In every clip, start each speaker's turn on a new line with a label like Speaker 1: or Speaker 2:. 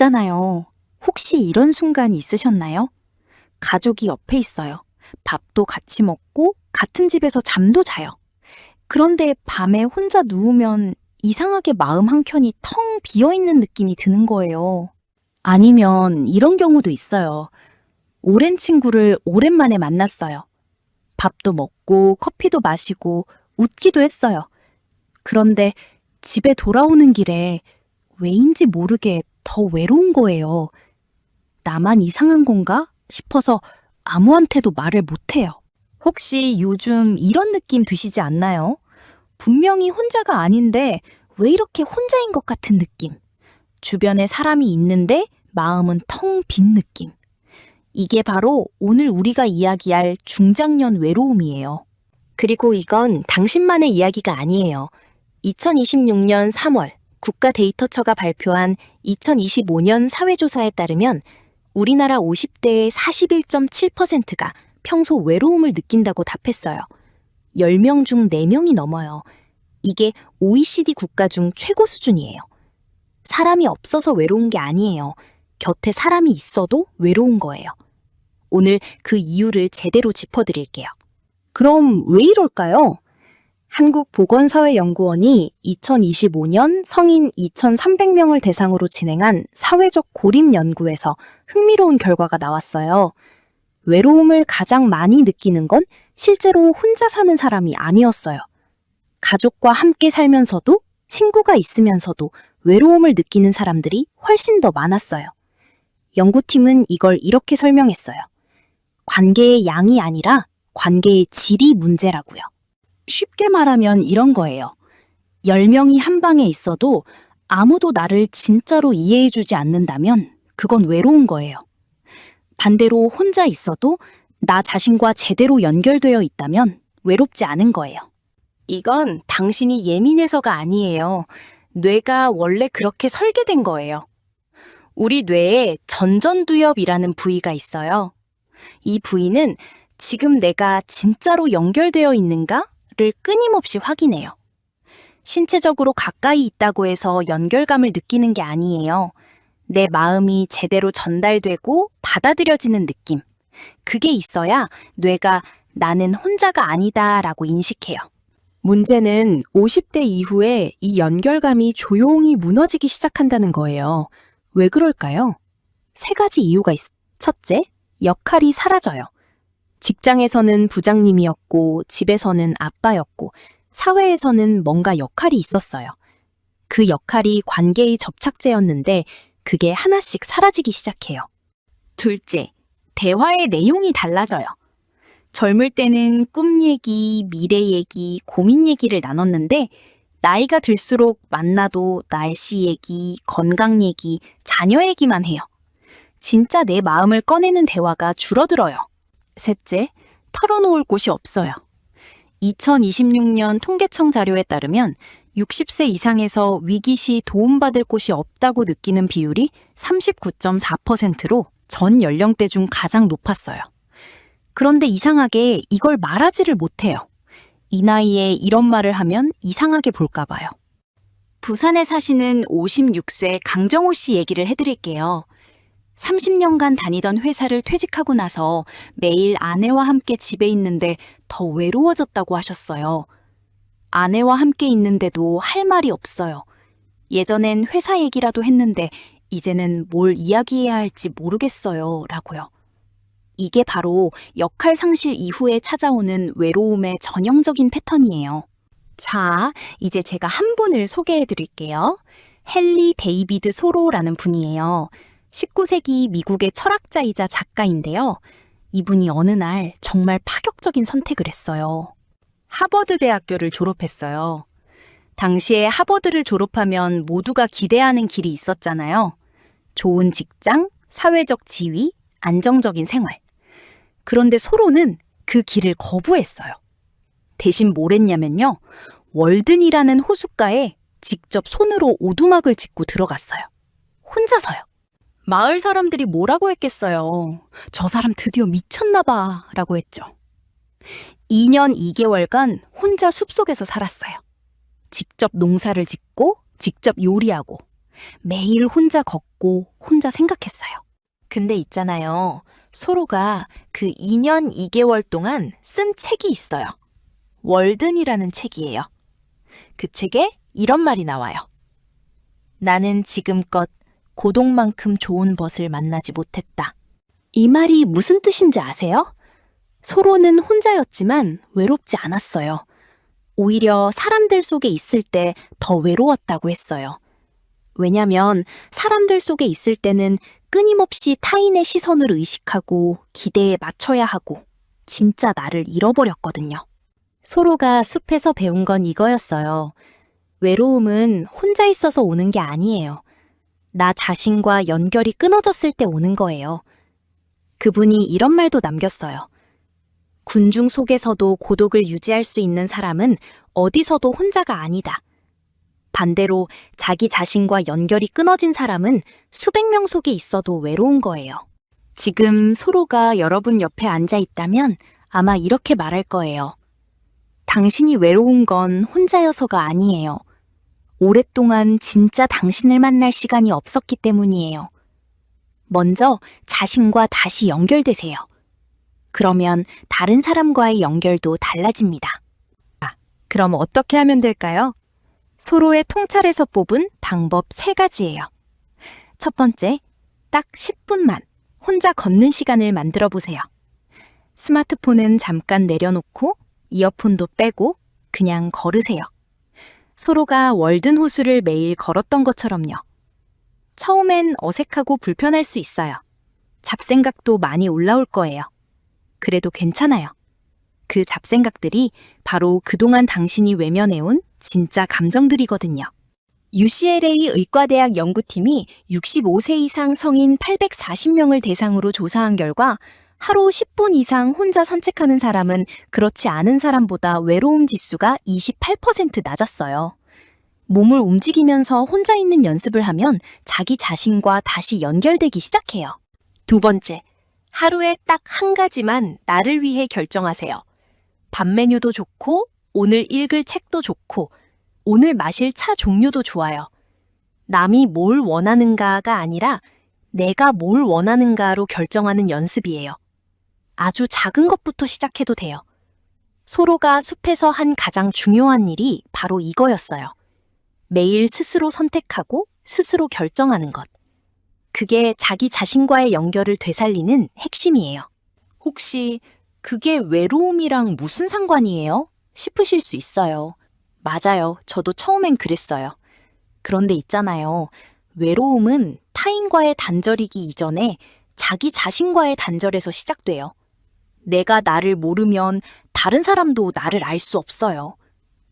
Speaker 1: 있잖아요. 혹시 이런 순간 있으셨나요? 가족이 옆에 있어요. 밥도 같이 먹고 같은 집에서 잠도 자요. 그런데 밤에 혼자 누우면 이상하게 마음 한켠이 텅 비어 있는 느낌이 드는 거예요. 아니면 이런 경우도 있어요. 오랜 친구를 오랜만에 만났어요. 밥도 먹고 커피도 마시고 웃기도 했어요. 그런데 집에 돌아오는 길에 왜인지 모르게 더 외로운 거예요. 나만 이상한 건가 싶어서 아무한테도 말을 못해요. 혹시 요즘 이런 느낌 드시지 않나요? 분명히 혼자가 아닌데 왜 이렇게 혼자인 것 같은 느낌. 주변에 사람이 있는데 마음은 텅 빈 느낌. 이게 바로 오늘 우리가 이야기할 중장년 외로움이에요. 그리고 이건 당신만의 이야기가 아니에요. 2026년 3월 국가데이터처가 발표한 2025년 사회조사에 따르면 우리나라 50대의 41.7%가 평소 외로움을 느낀다고 답했어요. 10명 중 4명이 넘어요. 이게 OECD 국가 중 최고 수준이에요. 사람이 없어서 외로운 게 아니에요. 곁에 사람이 있어도 외로운 거예요. 오늘 그 이유를 제대로 짚어드릴게요. 그럼 왜 이럴까요? 한국보건사회연구원이 2025년 성인 2,300명을 대상으로 진행한 사회적 고립 연구에서 흥미로운 결과가 나왔어요. 외로움을 가장 많이 느끼는 건 실제로 혼자 사는 사람이 아니었어요. 가족과 함께 살면서도 친구가 있으면서도 외로움을 느끼는 사람들이 훨씬 더 많았어요. 연구팀은 이걸 이렇게 설명했어요. 관계의 양이 아니라 관계의 질이 문제라고요. 쉽게 말하면 이런 거예요. 10명이 한 방에 있어도 아무도 나를 진짜로 이해해주지 않는다면 그건 외로운 거예요. 반대로 혼자 있어도 나 자신과 제대로 연결되어 있다면 외롭지 않은 거예요. 이건 당신이 예민해서가 아니에요. 뇌가 원래 그렇게 설계된 거예요. 우리 뇌에 전전두엽이라는 부위가 있어요. 이 부위는 지금 내가 진짜로 연결되어 있는가를 끊임없이 확인해요. 신체적으로 가까이 있다고 해서 연결감을 느끼는 게 아니에요. 내 마음이 제대로 전달되고 받아들여지는 느낌. 그게 있어야 뇌가 나는 혼자가 아니다라고 인식해요. 문제는 50대 이후에 이 연결감이 조용히 무너지기 시작한다는 거예요. 왜 그럴까요? 3가지 이유가 있어요. 첫째, 역할이 사라져요. 직장에서는 부장님이었고, 집에서는 아빠였고, 사회에서는 뭔가 역할이 있었어요. 그 역할이 관계의 접착제였는데 그게 하나씩 사라지기 시작해요. 둘째, 대화의 내용이 달라져요. 젊을 때는 꿈 얘기, 미래 얘기, 고민 얘기를 나눴는데 나이가 들수록 만나도 날씨 얘기, 건강 얘기, 자녀 얘기만 해요. 진짜 내 마음을 꺼내는 대화가 줄어들어요. 셋째, 털어놓을 곳이 없어요. 2026년 통계청 자료에 따르면 60세 이상에서 위기 시 도움받을 곳이 없다고 느끼는 비율이 39.4%로 전 연령대 중 가장 높았어요. 그런데 이상하게 이걸 말하지를 못해요. 이 나이에 이런 말을 하면 이상하게 볼까 봐요. 부산에 사시는 56세 강정호 씨 얘기를 해드릴게요. 30년간 다니던 회사를 퇴직하고 나서 매일 아내와 함께 집에 있는데 더 외로워졌다고 하셨어요. 아내와 함께 있는데도 할 말이 없어요. 예전엔 회사 얘기라도 했는데 이제는 뭘 이야기해야 할지 모르겠어요. 라고요. 이게 바로 역할 상실 이후에 찾아오는 외로움의 전형적인 패턴이에요. 자, 이제 제가 한 분을 소개해 드릴게요. 헨리 데이비드 소로라는 분이에요. 19세기 미국의 철학자이자 작가인데요. 이분이 어느 날 정말 파격적인 선택을 했어요. 하버드 대학교를 졸업했어요. 당시에 하버드를 졸업하면 모두가 기대하는 길이 있었잖아요. 좋은 직장, 사회적 지위, 안정적인 생활. 그런데 소로는 그 길을 거부했어요. 대신 뭘 했냐면요. 월든이라는 호숫가에 직접 손으로 오두막을 짓고 들어갔어요. 혼자서요. 마을 사람들이 뭐라고 했겠어요. 저 사람 드디어 미쳤나 봐 라고 했죠. 2년 2개월간 혼자 숲속에서 살았어요. 직접 농사를 짓고 직접 요리하고 매일 혼자 걷고 혼자 생각했어요. 근데 있잖아요. 소로가 그 2년 2개월 동안 쓴 책이 있어요. 월든이라는 책이에요. 그 책에 이런 말이 나와요. 나는 지금껏 고독만큼 좋은 벗을 만나지 못했다. 이 말이 무슨 뜻인지 아세요? 소로는 혼자였지만 외롭지 않았어요. 오히려 사람들 속에 있을 때 더 외로웠다고 했어요. 왜냐면 사람들 속에 있을 때는 끊임없이 타인의 시선을 의식하고 기대에 맞춰야 하고 진짜 나를 잃어버렸거든요. 소로가 숲에서 배운 건 이거였어요. 외로움은 혼자 있어서 오는 게 아니에요. 나 자신과 연결이 끊어졌을 때 오는 거예요. 그분이 이런 말도 남겼어요. 군중 속에서도 고독을 유지할 수 있는 사람은 어디서도 혼자가 아니다. 반대로 자기 자신과 연결이 끊어진 사람은 수백 명 속에 있어도 외로운 거예요. 지금 소로가 여러분 옆에 앉아 있다면 아마 이렇게 말할 거예요. 당신이 외로운 건 혼자여서가 아니에요. 오랫동안 진짜 당신을 만날 시간이 없었기 때문이에요. 먼저 자신과 다시 연결되세요. 그러면 다른 사람과의 연결도 달라집니다. 그럼 어떻게 하면 될까요? 소로의 통찰에서 뽑은 방법 3가지예요. 첫 번째, 딱 10분만 혼자 걷는 시간을 만들어 보세요. 스마트폰은 잠깐 내려놓고 이어폰도 빼고 그냥 걸으세요. 소로가 월든 호수를 매일 걸었던 것처럼요. 처음엔 어색하고 불편할 수 있어요. 잡생각도 많이 올라올 거예요. 그래도 괜찮아요. 그 잡생각들이 바로 그동안 당신이 외면해온 진짜 감정들이거든요. UCLA 의과대학 연구팀이 65세 이상 성인 840명을 대상으로 조사한 결과 하루 10분 이상 혼자 산책하는 사람은 그렇지 않은 사람보다 외로움 지수가 28% 낮았어요. 몸을 움직이면서 혼자 있는 연습을 하면 자기 자신과 다시 연결되기 시작해요. 두 번째, 하루에 딱 한 가지만 나를 위해 결정하세요. 밥 메뉴도 좋고, 오늘 읽을 책도 좋고, 오늘 마실 차 종류도 좋아요. 남이 뭘 원하는가가 아니라 내가 뭘 원하는가로 결정하는 연습이에요. 아주 작은 것부터 시작해도 돼요. 소로가 숲에서 한 가장 중요한 일이 바로 이거였어요. 매일 스스로 선택하고 스스로 결정하는 것. 그게 자기 자신과의 연결을 되살리는 핵심이에요. 혹시 그게 외로움이랑 무슨 상관이에요? 싶으실 수 있어요. 맞아요. 저도 처음엔 그랬어요. 그런데 있잖아요. 외로움은 타인과의 단절이기 이전에 자기 자신과의 단절에서 시작돼요. 내가 나를 모르면 다른 사람도 나를 알 수 없어요.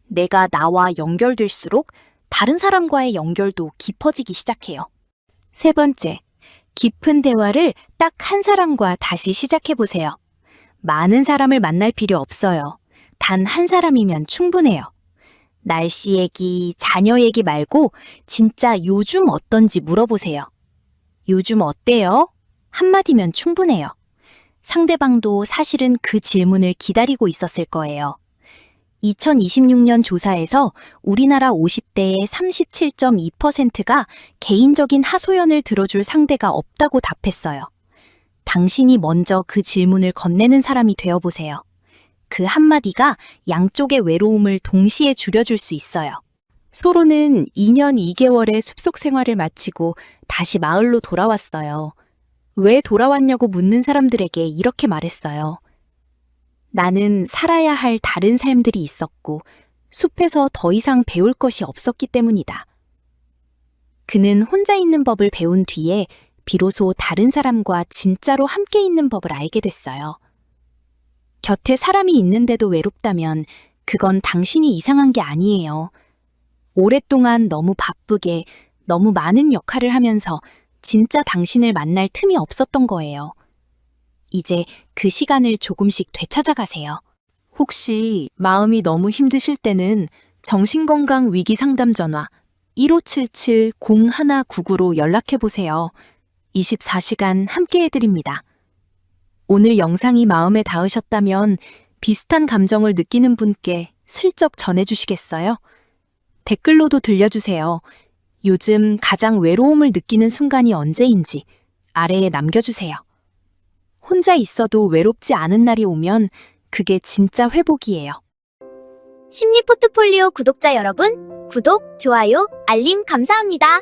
Speaker 1: 내가 나와 연결될수록 다른 사람과의 연결도 깊어지기 시작해요. 세 번째, 깊은 대화를 딱 한 사람과 다시 시작해보세요. 많은 사람을 만날 필요 없어요. 단 한 사람이면 충분해요. 날씨 얘기, 자녀 얘기 말고 진짜 요즘 어떤지 물어보세요. 요즘 어때요? 한마디면 충분해요. 상대방도 사실은 그 질문을 기다리고 있었을 거예요. 2026년 조사에서 우리나라 50대의 37.2%가 개인적인 하소연을 들어줄 상대가 없다고 답했어요. 당신이 먼저 그 질문을 건네는 사람이 되어보세요. 그 한마디가 양쪽의 외로움을 동시에 줄여줄 수 있어요. 소로는 2년 2개월의 숲속 생활을 마치고 다시 마을로 돌아왔어요. 왜 돌아왔냐고 묻는 사람들에게 이렇게 말했어요. 나는 살아야 할 다른 삶들이 있었고 숲에서 더 이상 배울 것이 없었기 때문이다. 그는 혼자 있는 법을 배운 뒤에 비로소 다른 사람과 진짜로 함께 있는 법을 알게 됐어요. 곁에 사람이 있는데도 외롭다면 그건 당신이 이상한 게 아니에요. 오랫동안 너무 바쁘게 너무 많은 역할을 하면서 진짜 당신을 만날 틈이 없었던 거예요. 이제 그 시간을 조금씩 되찾아가세요. 혹시 마음이 너무 힘드실 때는 정신건강 위기 상담 전화 1577-0199로 연락해보세요. 24시간 함께 해드립니다. 오늘 영상이 마음에 닿으셨다면 비슷한 감정을 느끼는 분께 슬쩍 전해주시겠어요? 댓글로도 들려주세요. 요즘 가장 외로움을 느끼는 순간이 언제인지 아래에 남겨주세요. 혼자 있어도 외롭지 않은 날이 오면 그게 진짜 회복이에요.
Speaker 2: 심리 포트폴리오 구독자 여러분, 구독, 좋아요, 알림 감사합니다.